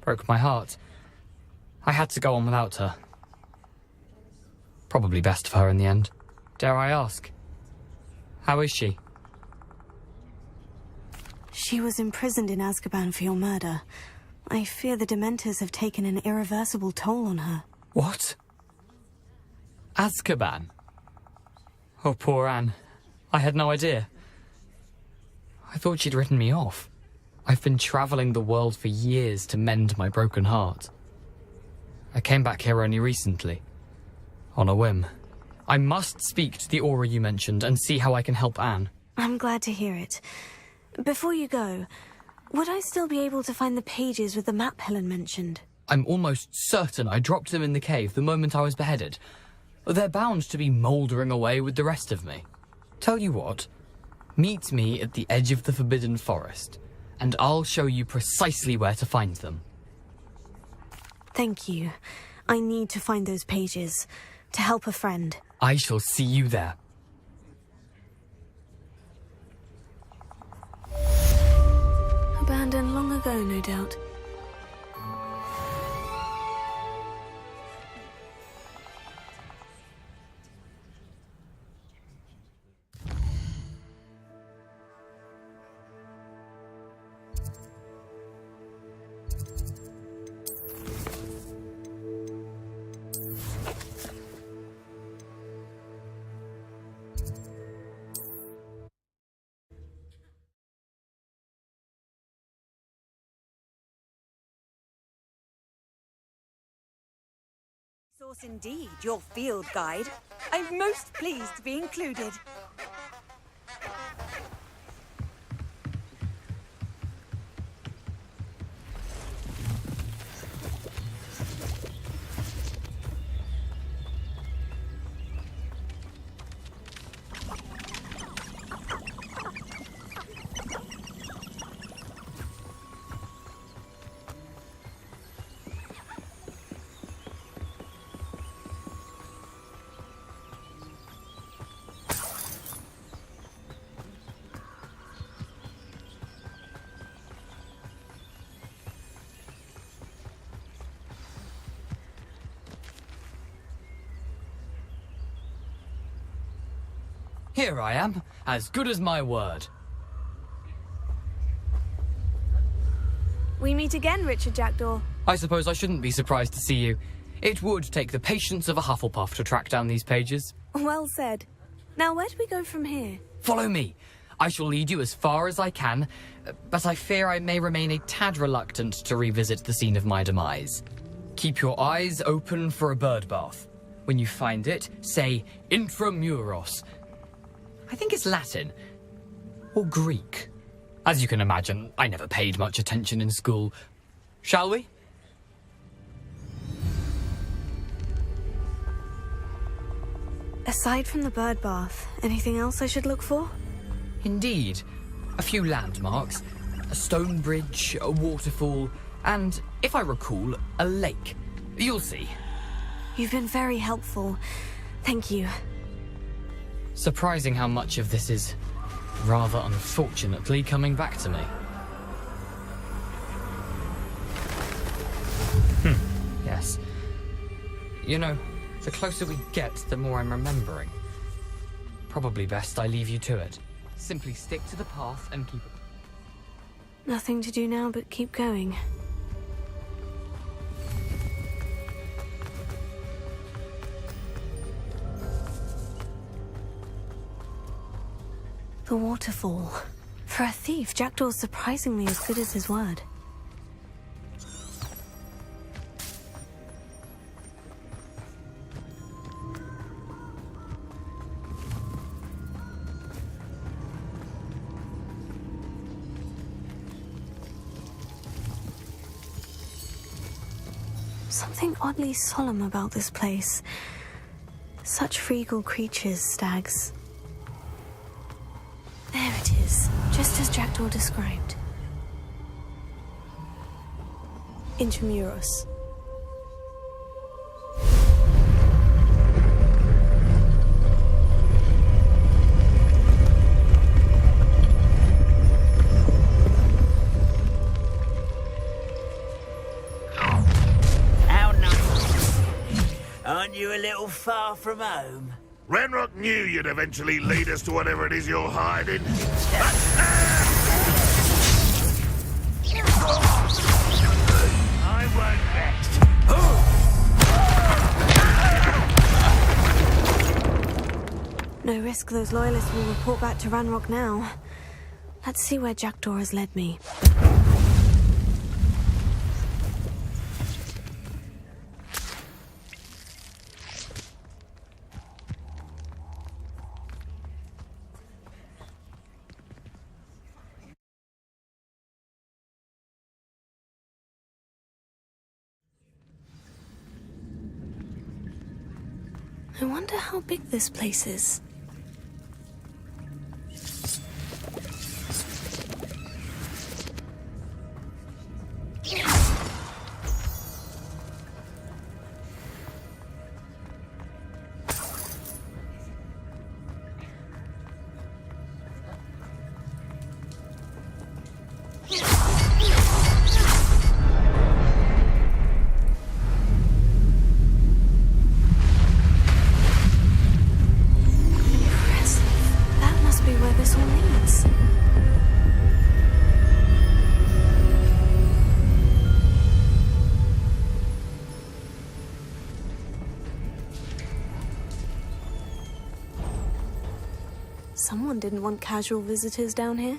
Broke my heart. I had to go on without her. Probably best for her in the end. Dare I ask? How is she? She was imprisoned in Azkaban for your murder. I fear the Dementors have taken an irreversible toll on her. What? Azkaban? Oh, poor Anne. I had no idea. I thought she'd written me off. I've been traveling the world for years to mend my broken heart. I came back here only recently, on a whim. I must speak to the Aura you mentioned and see how I can help Anne. I'm glad to hear it. Before you go, would I still be able to find the pages with the map Helen mentioned? I'm almost certain I dropped them in the cave the moment I was beheaded. They're bound to be mouldering away with the rest of me. Tell you what, meet me at the edge of the Forbidden Forest, and I'll show you precisely where to find them. Thank you. I need to find those pages, to help a friend. I shall see you there. Abandoned long ago, no doubt. Source indeed, your field guide. I'm most pleased to be included. Here I am, as good as my word. We meet again, Richard Jackdaw. I suppose I shouldn't be surprised to see you. It would take the patience of a HufflePuff to track down these pages. Well said. Now, where do we go from here? Follow me. I shall lead you as far as I can, but I fear I may remain a tad reluctant to revisit the scene of my demise. Keep your eyes open for a bird bath. When you find it, say Intramuros. I think it's Latin. Or Greek. As you can imagine, I never paid much attention in school. Shall we? Aside from the bird bath, anything else I should look for? Indeed. A few landmarks. A stone bridge, a waterfall, and, if I recall, a lake. You'll see. You've been very helpful. Thank you. Surprising how much of this is, rather unfortunately, coming back to me. Yes. You know, the closer we get, the more I'm remembering. Probably best I leave you to it. Simply stick to the path and keep it. Nothing to do now but keep going. The waterfall. For a thief, Jackdaw's surprisingly as good as his word. Something oddly solemn about this place. Such regal creatures, stags. There it is, just as Jackdaw described. Intramuros. How nice. Aren't you a little far from home? Renrock knew you'd eventually lead us to whatever it is you're hiding. No risk those loyalists will report back to Ranrock now. Let's see where Jackdaw has led me. I wonder how big this place is. Someone didn't want casual visitors down here.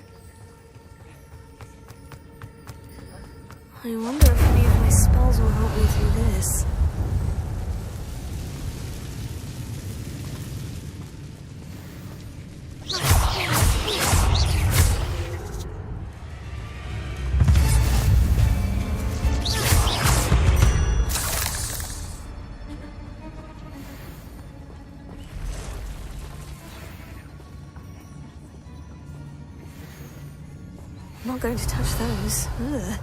I wonder if any of my spells will help me through this. I'm not going to touch those. Ugh.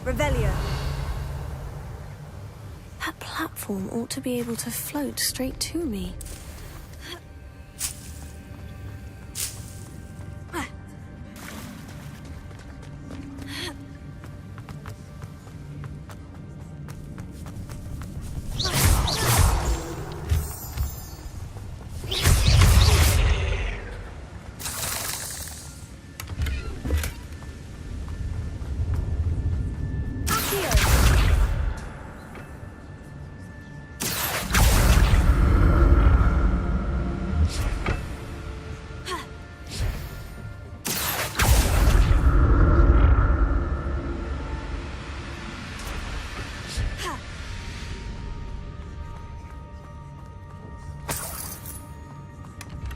Revelio. That platform ought to be able to float straight to me.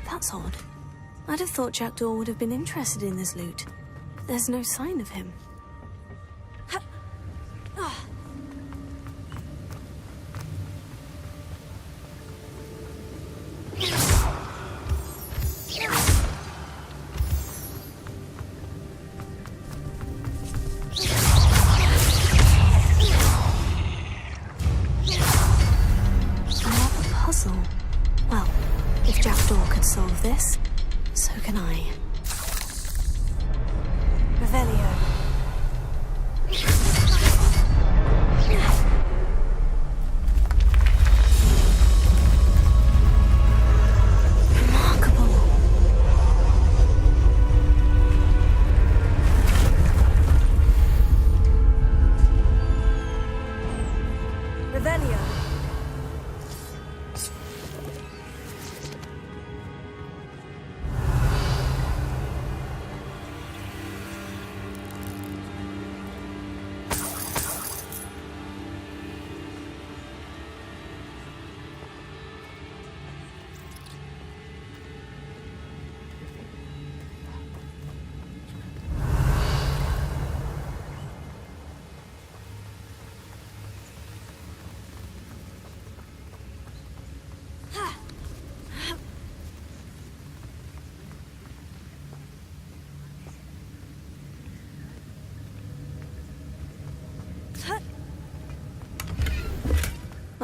That's odd. I'd have thought Jackdaw would have been interested in this loot. There's no sign of him. Another puzzle. Well, if Jackdaw could solve this, so can I. Revelio. Remarkable. Revelio.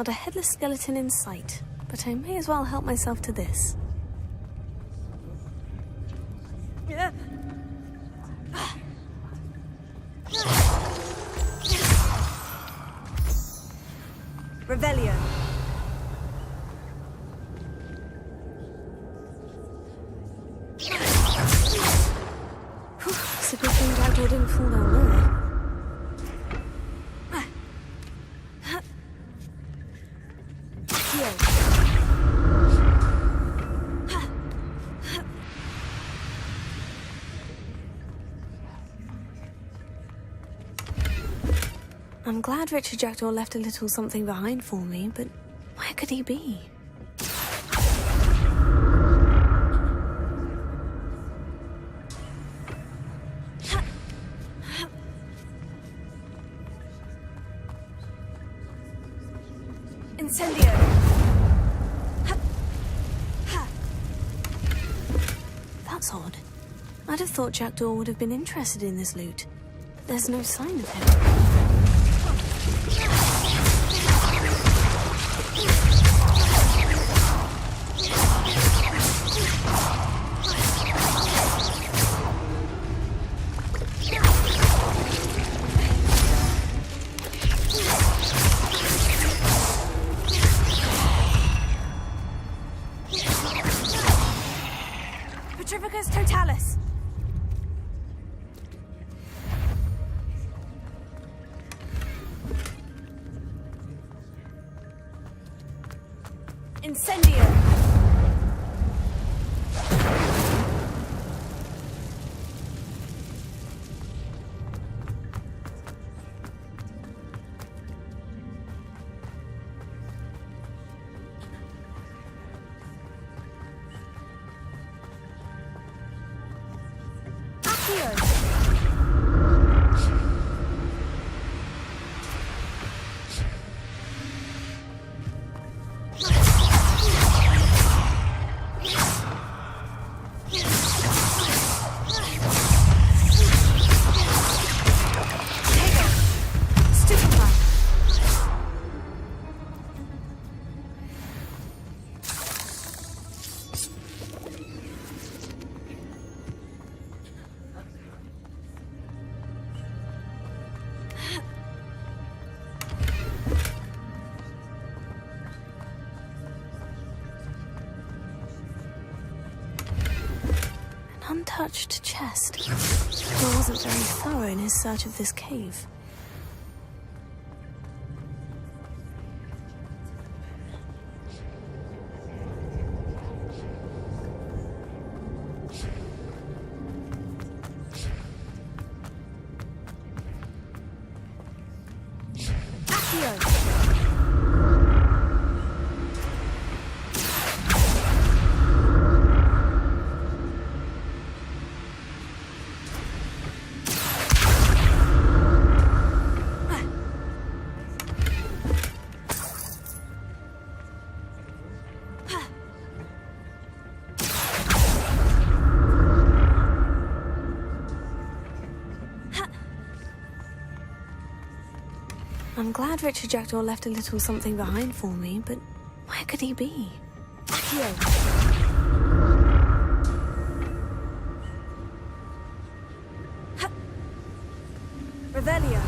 Not a headless skeleton in sight, but I may as well help myself to this. Revelio. It's a good thing Jackdaw didn't fall down there. I'm glad Richard Jackdaw left a little something behind for me, but where could he be? Incendio. That's odd. I'd have thought Jackdaw would have been interested in this loot, but there's no sign of him. Petrificus totalis. Incendio. Untouched chest. He wasn't very thorough in his search of this cave. I'm glad Richard Jackdaw left a little something behind for me, but where could he be? Revelio.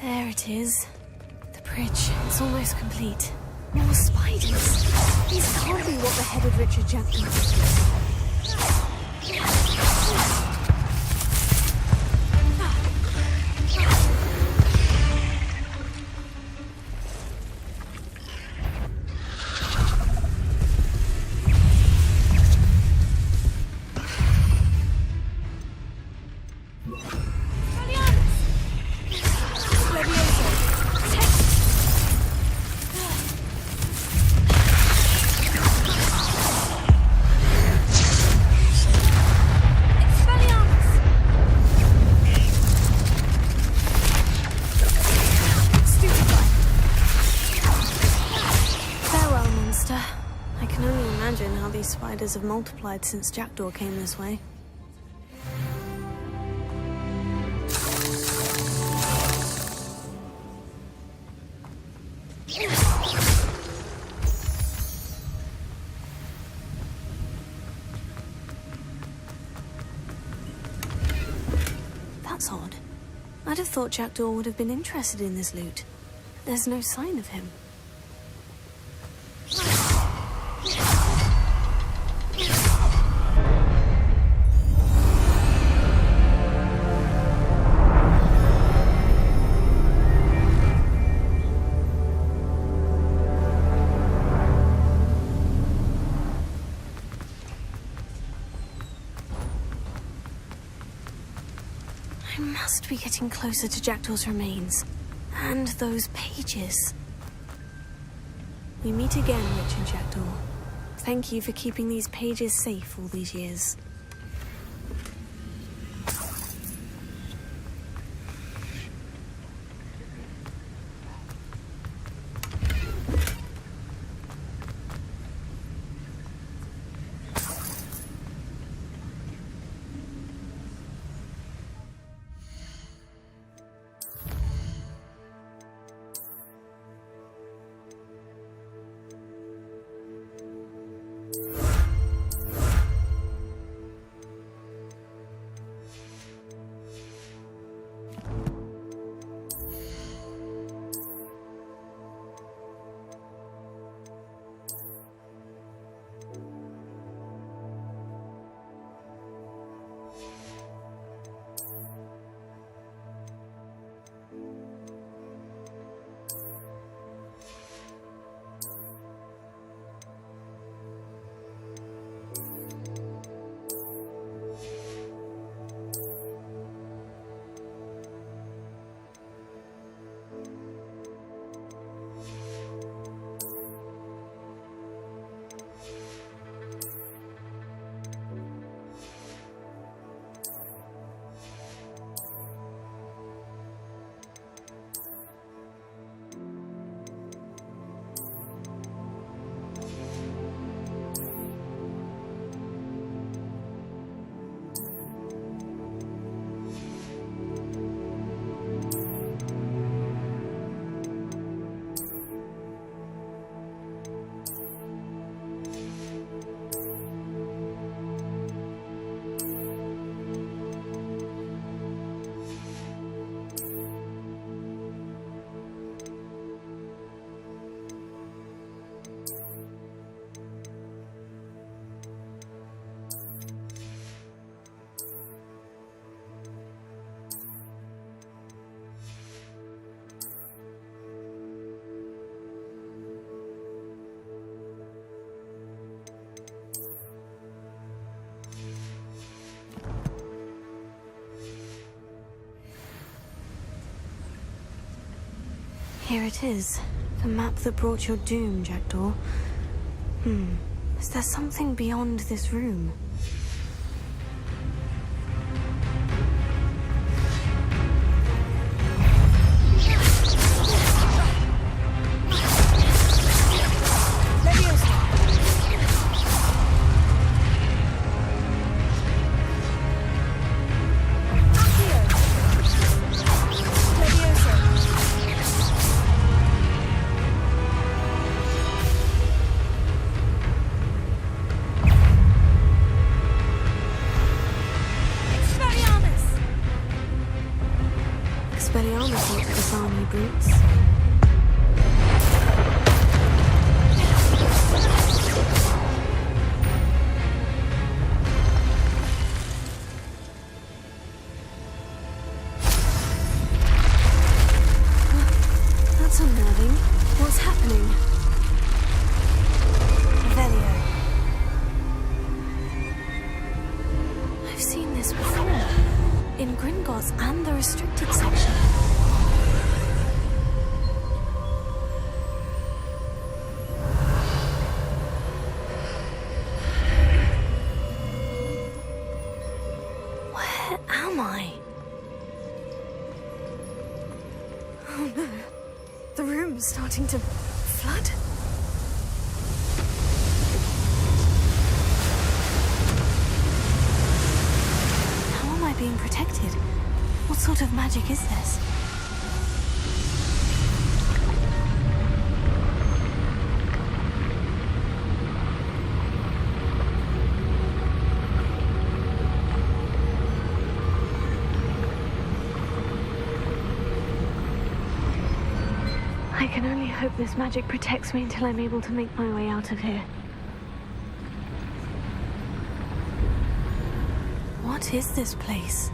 There it is. The bridge is almost complete. More spiders. These can't be what beheaded Richard Jackdaw. imagine how these spiders have multiplied since Jackdaw came this way. That's odd. I'd have thought Jackdaw would have been interested in this loot. There's no sign of him. I must be getting closer to Jackdaw's remains. And those pages. We meet again, Richard Jackdaw. Thank you for keeping these pages safe all these years. Here it is. The map that brought your doom, Jackdaw. Is there something beyond this room? Expelliarmus wants to disarm you brutes. That's unnerving. What's happening? Velio. I've seen this before. In Gringotts and the restricted section. Where am I? Oh no. The room's starting to flood. being protected. What sort of magic is this? I can only hope this magic protects me until I'm able to make my way out of here. What is this place?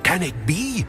Can it be?